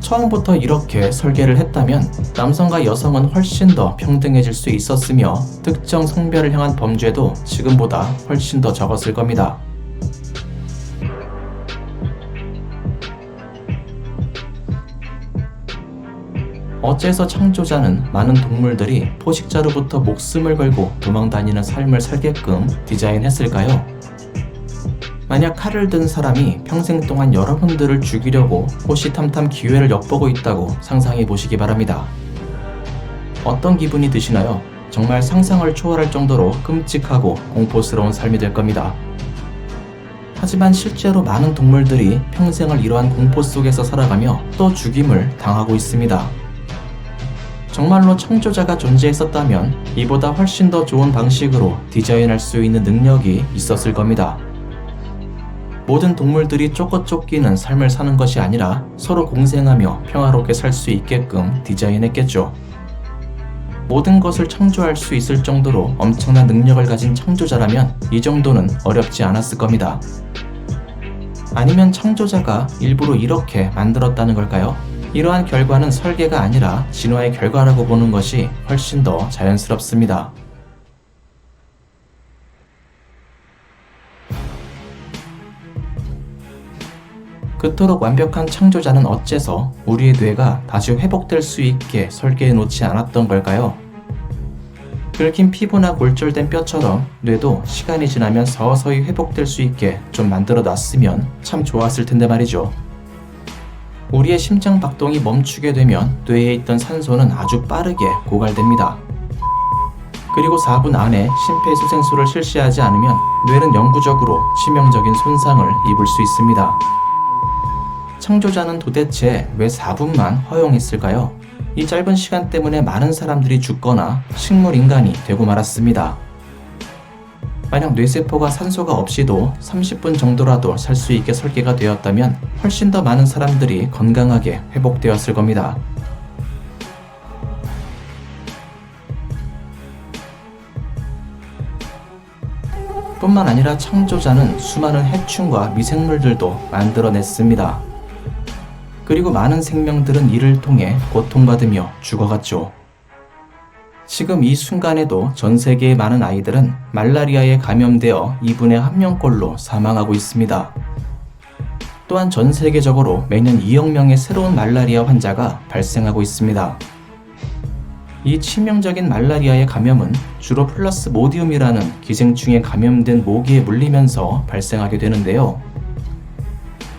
처음부터 이렇게 설계를 했다면 남성과 여성은 훨씬 더 평등해질 수 있었으며 특정 성별을 향한 범죄도 지금보다 훨씬 더 적었을 겁니다. 어째서 창조자는 많은 동물들이 포식자로부터 목숨을 걸고 도망다니는 삶을 살게끔 디자인했을까요? 만약 칼을 든 사람이 평생 동안 여러분들을 죽이려고 호시탐탐 기회를 엿보고 있다고 상상해 보시기 바랍니다. 어떤 기분이 드시나요? 정말 상상을 초월할 정도로 끔찍하고 공포스러운 삶이 될 겁니다. 하지만 실제로 많은 동물들이 평생을 이러한 공포 속에서 살아가며 또 죽임을 당하고 있습니다. 정말로 창조자가 존재했었다면 이보다 훨씬 더 좋은 방식으로 디자인할 수 있는 능력이 있었을 겁니다. 모든 동물들이 쫓기는 삶을 사는 것이 아니라 서로 공생하며 평화롭게 살 수 있게끔 디자인했겠죠. 모든 것을 창조할 수 있을 정도로 엄청난 능력을 가진 창조자라면 이 정도는 어렵지 않았을 겁니다. 아니면 창조자가 일부러 이렇게 만들었다는 걸까요? 이러한 결과는 설계가 아니라 진화의 결과라고 보는 것이 훨씬 더 자연스럽습니다. 그토록 완벽한 창조자는 어째서 우리의 뇌가 다시 회복될 수 있게 설계해 놓지 않았던 걸까요? 긁힌 피부나 골절된 뼈처럼 뇌도 시간이 지나면 서서히 회복될 수 있게 좀 만들어 놨으면 참 좋았을 텐데 말이죠. 우리의 심장 박동이 멈추게 되면 뇌에 있던 산소는 아주 빠르게 고갈됩니다. 그리고 4분 안에 심폐소생술을 실시하지 않으면 뇌는 영구적으로 치명적인 손상을 입을 수 있습니다. 창조자는 도대체 왜 4분만 허용했을까요? 이 짧은 시간 때문에 많은 사람들이 죽거나 식물인간이 되고 말았습니다. 만약 뇌세포가 산소가 없이도 30분 정도라도 살 수 있게 설계가 되었다면 훨씬 더 많은 사람들이 건강하게 회복되었을 겁니다. 뿐만 아니라 창조자는 수많은 해충과 미생물들도 만들어냈습니다. 그리고 많은 생명들은 이를 통해 고통받으며 죽어갔죠. 지금 이 순간에도 전 세계의 많은 아이들은 말라리아에 감염되어 2분의 1명꼴로 사망하고 있습니다. 또한 전 세계적으로 매년 2억 명의 새로운 말라리아 환자가 발생하고 있습니다. 이 치명적인 말라리아의 감염은 주로 플라스모디움이라는 기생충에 감염된 모기에 물리면서 발생하게 되는데요.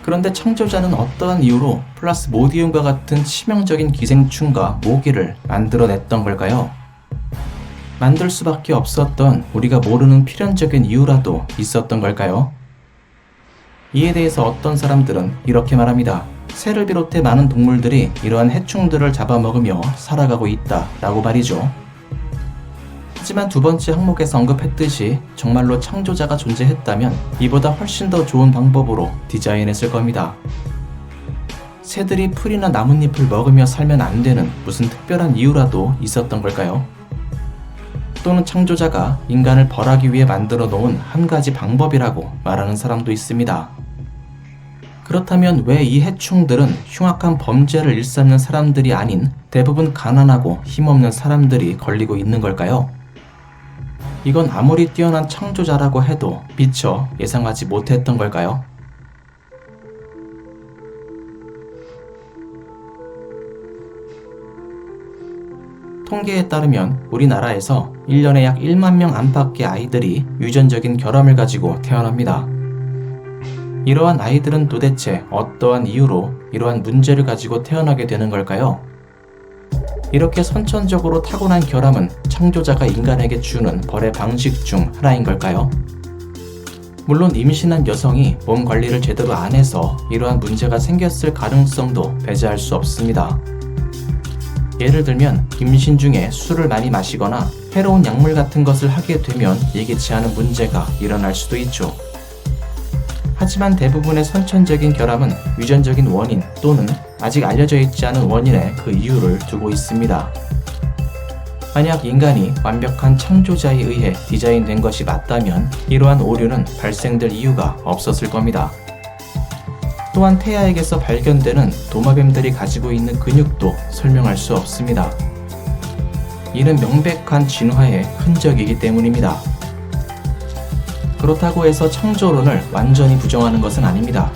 그런데 창조자는 어떠한 이유로 플라스모디움과 같은 치명적인 기생충과 모기를 만들어냈던 걸까요? 만들 수밖에 없었던 우리가 모르는 필연적인 이유라도 있었던 걸까요? 이에 대해서 어떤 사람들은 이렇게 말합니다. 새를 비롯해 많은 동물들이 이러한 해충들을 잡아먹으며 살아가고 있다 라고 말이죠. 하지만 두 번째 항목에서 언급했듯이 정말로 창조자가 존재했다면 이보다 훨씬 더 좋은 방법으로 디자인했을 겁니다. 새들이 풀이나 나뭇잎을 먹으며 살면 안 되는 무슨 특별한 이유라도 있었던 걸까요? 또는 창조자가 인간을 벌하기 위해 만들어 놓은 한 가지 방법이라고 말하는 사람도 있습니다. 그렇다면 왜 이 해충들은 흉악한 범죄를 일삼는 사람들이 아닌 대부분 가난하고 힘없는 사람들이 걸리고 있는 걸까요? 이건 아무리 뛰어난 창조자라고 해도 미처 예상하지 못했던 걸까요? 통계에 따르면 우리나라에서 1년에 약 1만 명 안팎의 아이들이 유전적인 결함을 가지고 태어납니다. 이러한 아이들은 도대체 어떠한 이유로 이러한 문제를 가지고 태어나게 되는 걸까요? 이렇게 선천적으로 타고난 결함은 창조자가 인간에게 주는 벌의 방식 중 하나인 걸까요? 물론 임신한 여성이 몸 관리를 제대로 안 해서 이러한 문제가 생겼을 가능성도 배제할 수 없습니다. 예를 들면 임신 중에 술을 많이 마시거나 해로운 약물 같은 것을 하게 되면 예기치 않은 문제가 일어날 수도 있죠. 하지만 대부분의 선천적인 결함은 유전적인 원인 또는 아직 알려져 있지 않은 원인에 그 이유를 두고 있습니다. 만약 인간이 완벽한 창조자에 의해 디자인된 것이 맞다면 이러한 오류는 발생될 이유가 없었을 겁니다. 또한 태아에게서 발견되는 도마뱀들이 가지고 있는 근육도 설명할 수 없습니다. 이는 명백한 진화의 흔적이기 때문입니다. 그렇다고 해서 창조론을 완전히 부정하는 것은 아닙니다.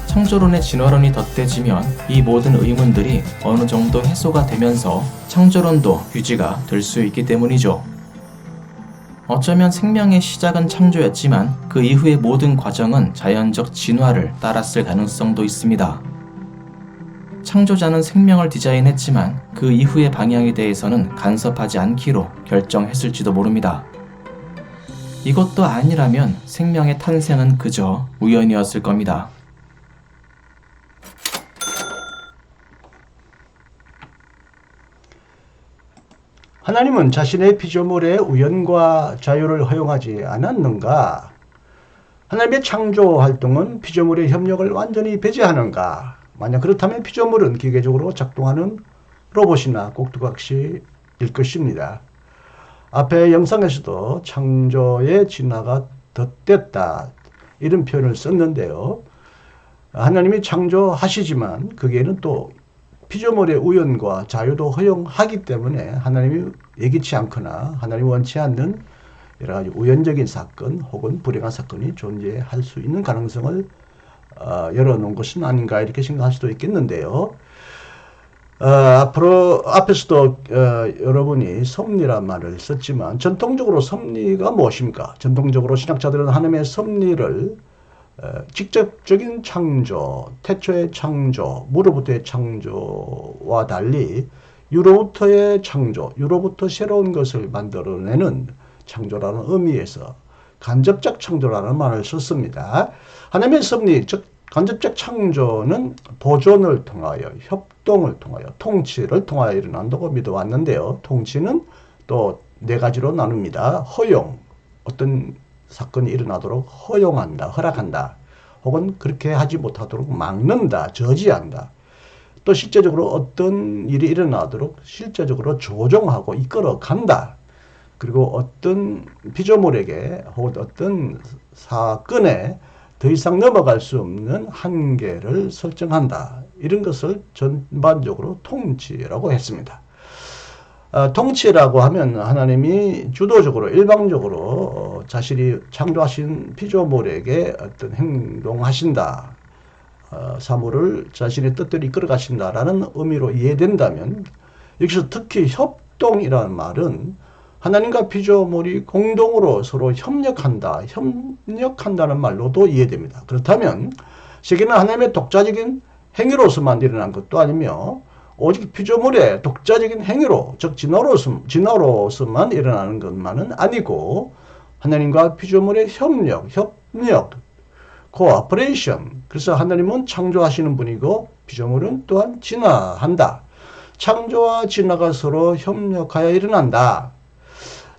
창조론의 진화론이 덧대지면 이 모든 의문들이 어느 정도 해소가 되면서 창조론도 유지가 될 수 있기 때문이죠. 어쩌면 생명의 시작은 창조였지만 그 이후의 모든 과정은 자연적 진화를 따랐을 가능성도 있습니다. 창조자는 생명을 디자인했지만 그 이후의 방향에 대해서는 간섭하지 않기로 결정했을지도 모릅니다. 이것도 아니라면 생명의 탄생은 그저 우연이었을 겁니다. 하나님은 자신의 피조물에 우연과 자유를 허용하지 않았는가? 하나님의 창조 활동은 피조물의 협력을 완전히 배제하는가? 만약 그렇다면 피조물은 기계적으로 작동하는 로봇이나 꼭두각시일 것입니다. 앞의 영상에서도 창조의 진화가 덧됐다 이런 표현을 썼는데요. 하나님이 창조하시지만 거기에는 또 피조물의 우연과 자유도 허용하기 때문에 하나님이 예기치 않거나 하나님이 원치 않는 여러 가지 우연적인 사건 혹은 불행한 사건이 존재할 수 있는 가능성을 열어놓은 것은 아닌가 이렇게 생각할 수도 있겠는데요. 앞에서도 여러분이 섭리란 말을 썼지만 전통적으로 섭리가 무엇입니까? 전통적으로 신학자들은 하나님의 섭리를 직접적인 창조, 태초의 창조, 무로부터의 창조와 달리 유로부터의 창조, 유로부터 새로운 것을 만들어내는 창조라는 의미에서 간접적 창조라는 말을 썼습니다. 하나님의 섭리, 즉 간접적 창조는 보존을 통하여, 협동을 통하여, 통치를 통하여 일어난다고 믿어왔는데요. 통치는 또 네 가지로 나눕니다. 허용, 어떤 사건이 일어나도록 허용한다, 허락한다. 혹은 그렇게 하지 못하도록 막는다, 저지한다. 또 실제적으로 어떤 일이 일어나도록 실제적으로 조종하고 이끌어간다. 그리고 어떤 피조물에게 혹은 어떤 사건에 더 이상 넘어갈 수 없는 한계를 설정한다. 이런 것을 전반적으로 통치라고 했습니다. 통치라고 하면 하나님이 주도적으로 일방적으로 자신이 창조하신 피조물에게 어떤 행동하신다. 사물을 자신의 뜻대로 이끌어 가신다라는 의미로 이해된다면 여기서 특히 협동이라는 말은 하나님과 피조물이 공동으로 서로 협력한다는 말로도 이해됩니다. 그렇다면 세계는 하나님의 독자적인 행위로서만 일어난 것도 아니며 오직 피조물의 독자적인 행위로, 즉 진화로서만 일어나는 것만은 아니고 하나님과 피조물의 협력, 코어퍼레이션. 그래서 하나님은 창조하시는 분이고 피조물은 또한 진화한다. 창조와 진화가 서로 협력하여 일어난다.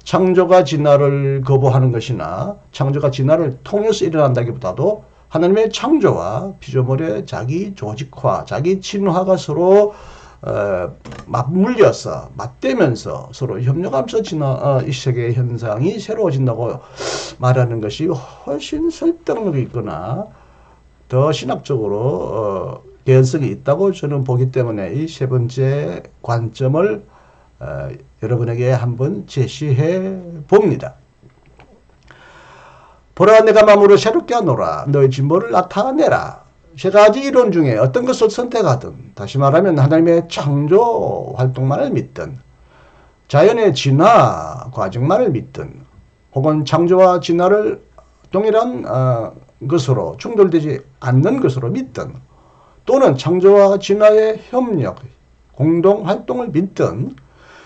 창조가 진화를 거부하는 것이나 창조가 진화를 통해서 일어난다기보다도 하나님의 창조와 피조물의 자기 조직화, 자기 진화가 서로 맞물려서 맞대면서 서로 협력하면서 이 세계의 현상이 새로워진다고 말하는 것이 훨씬 설득력이 있거나 더 신학적으로 개연성이 있다고 저는 보기 때문에 이 세 번째 관점을 여러분에게 한번 제시해 봅니다. 보라 내가 마음으로 새롭게 하노라 너의 진보를 나타내라. 세 가지 이론 중에 어떤 것을 선택하든, 다시 말하면 하나님의 창조 활동만을 믿든, 자연의 진화 과정만을 믿든, 혹은 창조와 진화를 동일한 것으로 충돌되지 않는 것으로 믿든, 또는 창조와 진화의 협력, 공동 활동을 믿든,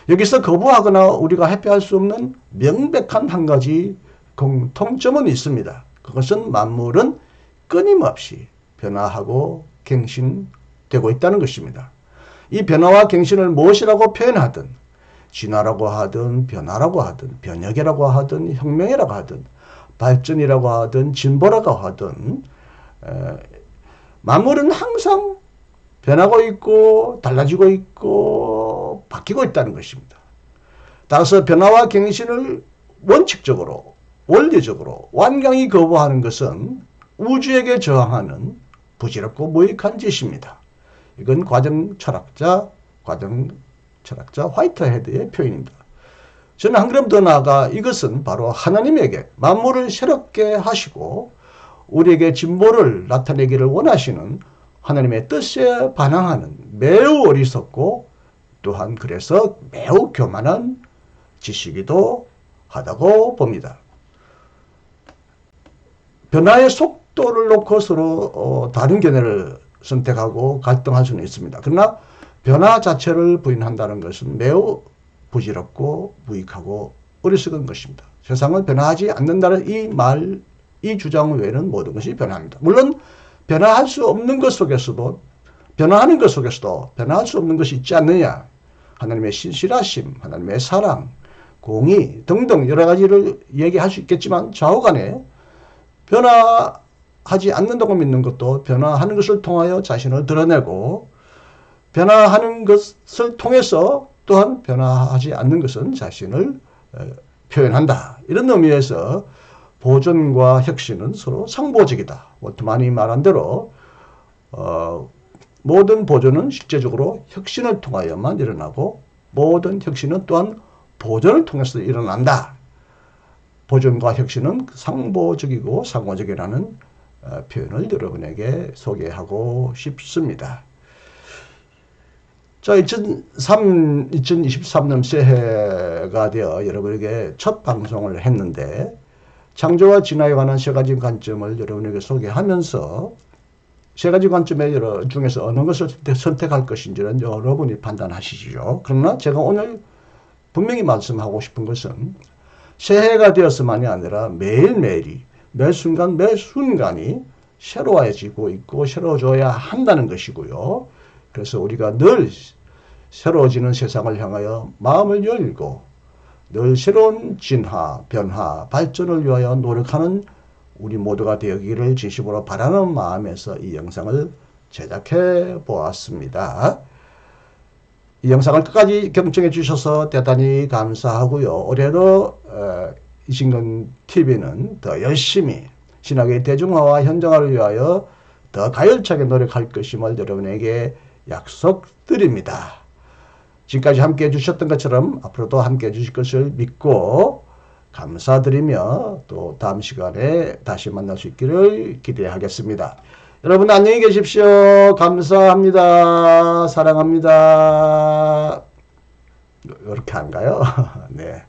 여기서 거부하거나 우리가 회피할 수 없는 명백한 한 가지 공통점은 있습니다. 그것은 만물은 끊임없이 변화하고 갱신되고 있다는 것입니다. 이 변화와 갱신을 무엇이라고 표현하든, 진화라고 하든 변화라고 하든 변혁이라고 하든 혁명이라고 하든 발전이라고 하든 진보라고 하든 만물은 항상 변하고 있고 달라지고 있고 바뀌고 있다는 것입니다. 따라서 변화와 갱신을 원칙적으로 원리적으로 완강히 거부하는 것은 우주에게 저항하는 부질없고 무익한 짓입니다. 이건 과정 철학자 화이트헤드의 표현입니다. 저는 한 걸음 더 나아가 이것은 바로 하나님에게 만물을 새롭게 하시고 우리에게 진보를 나타내기를 원하시는 하나님의 뜻에 반항하는 매우 어리석고 또한 그래서 매우 교만한 짓이기도 하다고 봅니다. 변화의 속도를 놓고 서로 다른 견해를 선택하고 갈등할 수는 있습니다. 그러나 변화 자체를 부인한다는 것은 매우 부질없고 무익하고 어리석은 것입니다. 세상은 변화하지 않는다는 이 주장 외에는 모든 것이 변화합니다. 물론 변화할 수 없는 것 속에서도 변화하는 것 속에서도 변화할 수 없는 것이 있지 않느냐. 하나님의 신실하심, 하나님의 사랑, 공의 등등 여러 가지를 얘기할 수 있겠지만 좌우간에 변화하지 않는다고 믿는 것도 변화하는 것을 통하여 자신을 드러내고 변화하는 것을 통해서 또한 변화하지 않는 것은 자신을 표현한다. 이런 의미에서 보존과 혁신은 서로 상보적이다. 워트만이 말한 대로 모든 보존은 실제적으로 혁신을 통하여만 일어나고 모든 혁신은 또한 보존을 통해서 일어난다. 보존과 혁신은 상보적이고 상호적이라는 표현을 여러분에게 소개하고 싶습니다. 자, 2023년 새해가 되어 여러분에게 첫 방송을 했는데 창조와 진화에 관한 세 가지 관점을 여러분에게 소개하면서 세 가지 관점의 중에서 어느 것을 선택할 것인지는 여러분이 판단하시죠. 그러나 제가 오늘 분명히 말씀하고 싶은 것은 새해가 되어서만이 아니라 매일매일이 매 순간이 새로워지고 있고 새로워져야 한다는 것이고요. 그래서 우리가 늘 새로워지는 세상을 향하여 마음을 열고 늘 새로운 진화, 변화, 발전을 위하여 노력하는 우리 모두가 되기를 진심으로 바라는 마음에서 이 영상을 제작해 보았습니다. 이 영상을 끝까지 경청해 주셔서 대단히 감사하고요. 올해도 이신근 TV는 더 열심히 신학의 대중화와 현장화를 위하여 더 가열차게 노력할 것임을 여러분에게 약속드립니다. 지금까지 함께 해주셨던 것처럼 앞으로도 함께 해주실 것을 믿고 감사드리며 또 다음 시간에 다시 만날 수 있기를 기대하겠습니다. 여러분 안녕히 계십시오. 감사합니다. 사랑합니다. 이렇게 한가요? 네.